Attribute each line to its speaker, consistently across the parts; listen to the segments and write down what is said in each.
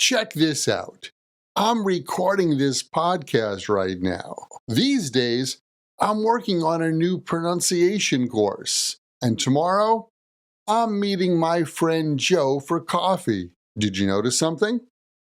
Speaker 1: Check this out. I'm recording this podcast right now. These days, I'm working on a new pronunciation course. And tomorrow, I'm meeting my friend Joe for coffee. Did you notice something?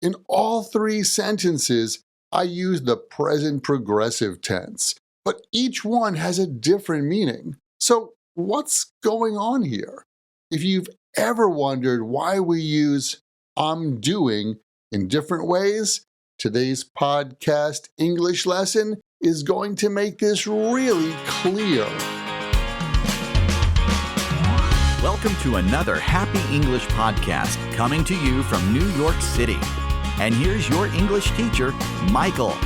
Speaker 1: In all three sentences, I use the present progressive tense, but each one has a different meaning. So what's going on here? If you've ever wondered why we use I'm doing in different ways, today's podcast English lesson is going to make this really clear.
Speaker 2: Welcome to another Happy English podcast coming to you from New York City. And here's your English teacher, Michael.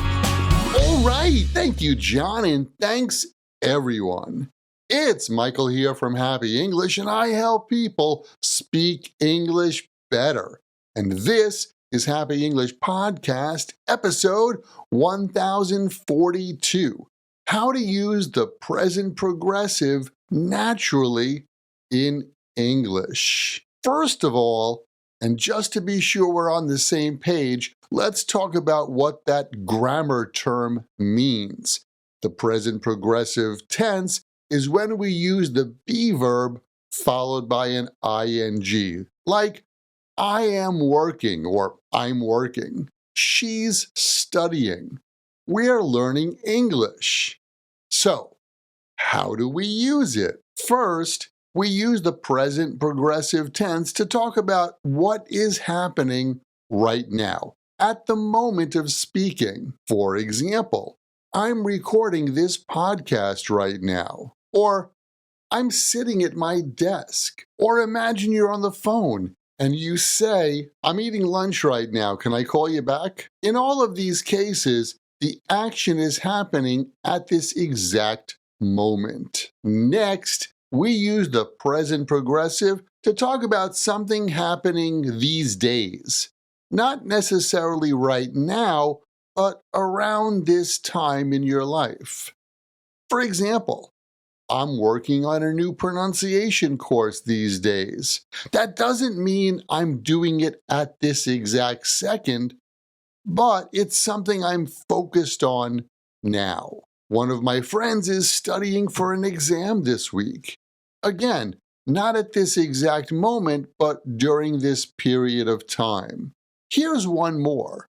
Speaker 1: All right, thank you, John, and thanks, everyone. It's Michael here from Happy English, and I help people speak English better. And this is Happy English Podcast, episode 1042, How to Use the Present Progressive Naturally in English. First of all, and just to be sure we're on the same page, let's talk about what that grammar term means. The present progressive tense is when we use the be verb followed by an ing, like I am working or I'm working. She's studying. We're learning English. So, how do we use it? First, we use the present progressive tense to talk about what is happening right now, at the moment of speaking. For example, I'm recording this podcast right now, or I'm sitting at my desk, or imagine you're on the phone and you say, I'm eating lunch right now, can I call you back? In all of these cases, the action is happening at this exact moment. Next, we use the present progressive to talk about something happening these days. Not necessarily right now, but around this time in your life. For example, I'm working on a new pronunciation course these days. That doesn't mean I'm doing it at this exact second, but it's something I'm focused on now. One of my friends is studying for an exam this week. Again, not at this exact moment, but during this period of time. Here's one more.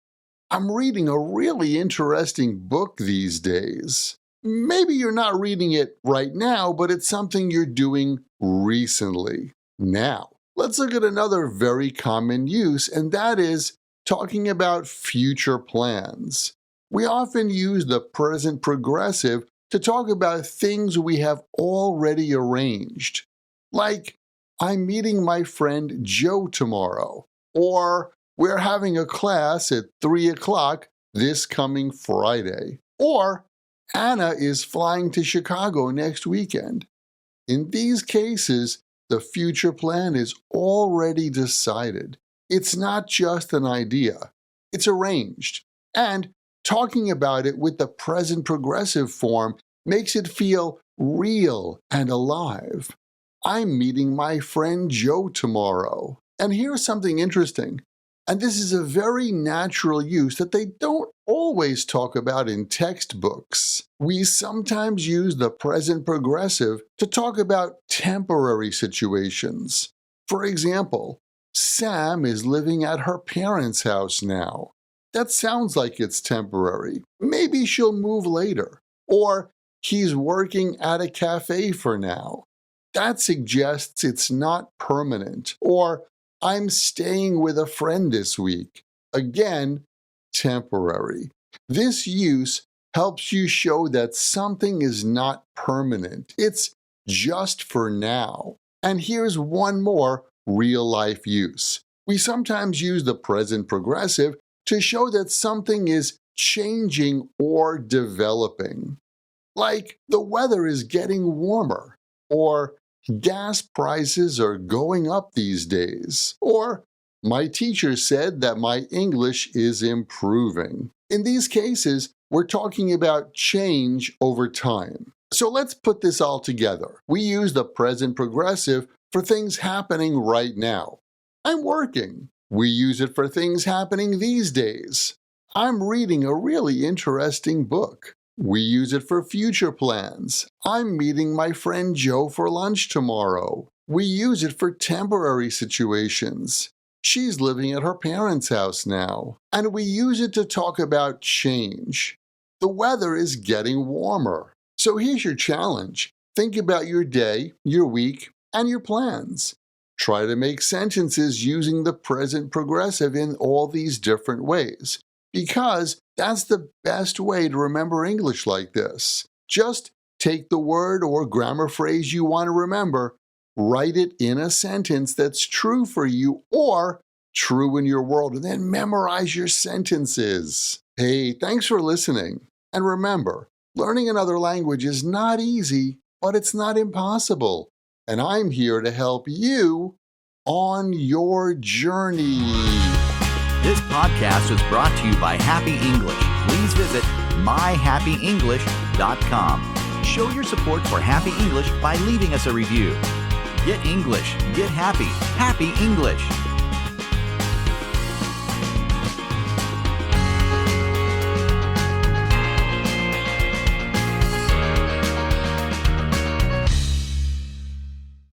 Speaker 1: I'm reading a really interesting book these days. Maybe you're not reading it right now, but it's something you're doing recently. Now, let's look at another very common use, and that is talking about future plans. We often use the present progressive to talk about things we have already arranged, like I'm meeting my friend Joe tomorrow, or we're having a class at 3 o'clock this coming Friday, or Anna is flying to Chicago next weekend. In these cases, the future plan is already decided. It's not just an idea, it's arranged. And talking about it with the present progressive form makes it feel real and alive. I'm meeting my friend Joe tomorrow. And here's something interesting. And this is a very natural use that they don't always talk about in textbooks. We sometimes use the present progressive to talk about temporary situations. For example, Sam is living at her parents' house now. That sounds like it's temporary. Maybe she'll move later. Or he's working at a cafe for now. That suggests it's not permanent. Or I'm staying with a friend this week. Again, temporary. This use helps you show that something is not permanent. It's just for now. And here's one more real-life use. We sometimes use the present progressive to show that something is changing or developing. Like the weather is getting warmer, or gas prices are going up these days, or my teacher said that my English is improving. In these cases, we're talking about change over time. So let's put this all together. We use the present progressive for things happening right now. I'm working. We use it for things happening these days. I'm reading a really interesting book. We use it for future plans. I'm meeting my friend Joe for lunch tomorrow. We use it for temporary situations. She's living at her parents' house now. And we use it to talk about change. The weather is getting warmer. So here's your challenge. Think about your day, your week, and your plans. Try to make sentences using the present progressive in all these different ways, because that's the best way to remember English like this. Just take the word or grammar phrase you want to remember, write it in a sentence that's true for you or true in your world, and then memorize your sentences. Hey, thanks for listening. And remember, learning another language is not easy, but it's not impossible. And I'm here to help you on your journey.
Speaker 2: This podcast was brought to you by Happy English. Please visit myhappyenglish.com. Show your support for Happy English by leaving us a review. Get English, get happy, Happy English.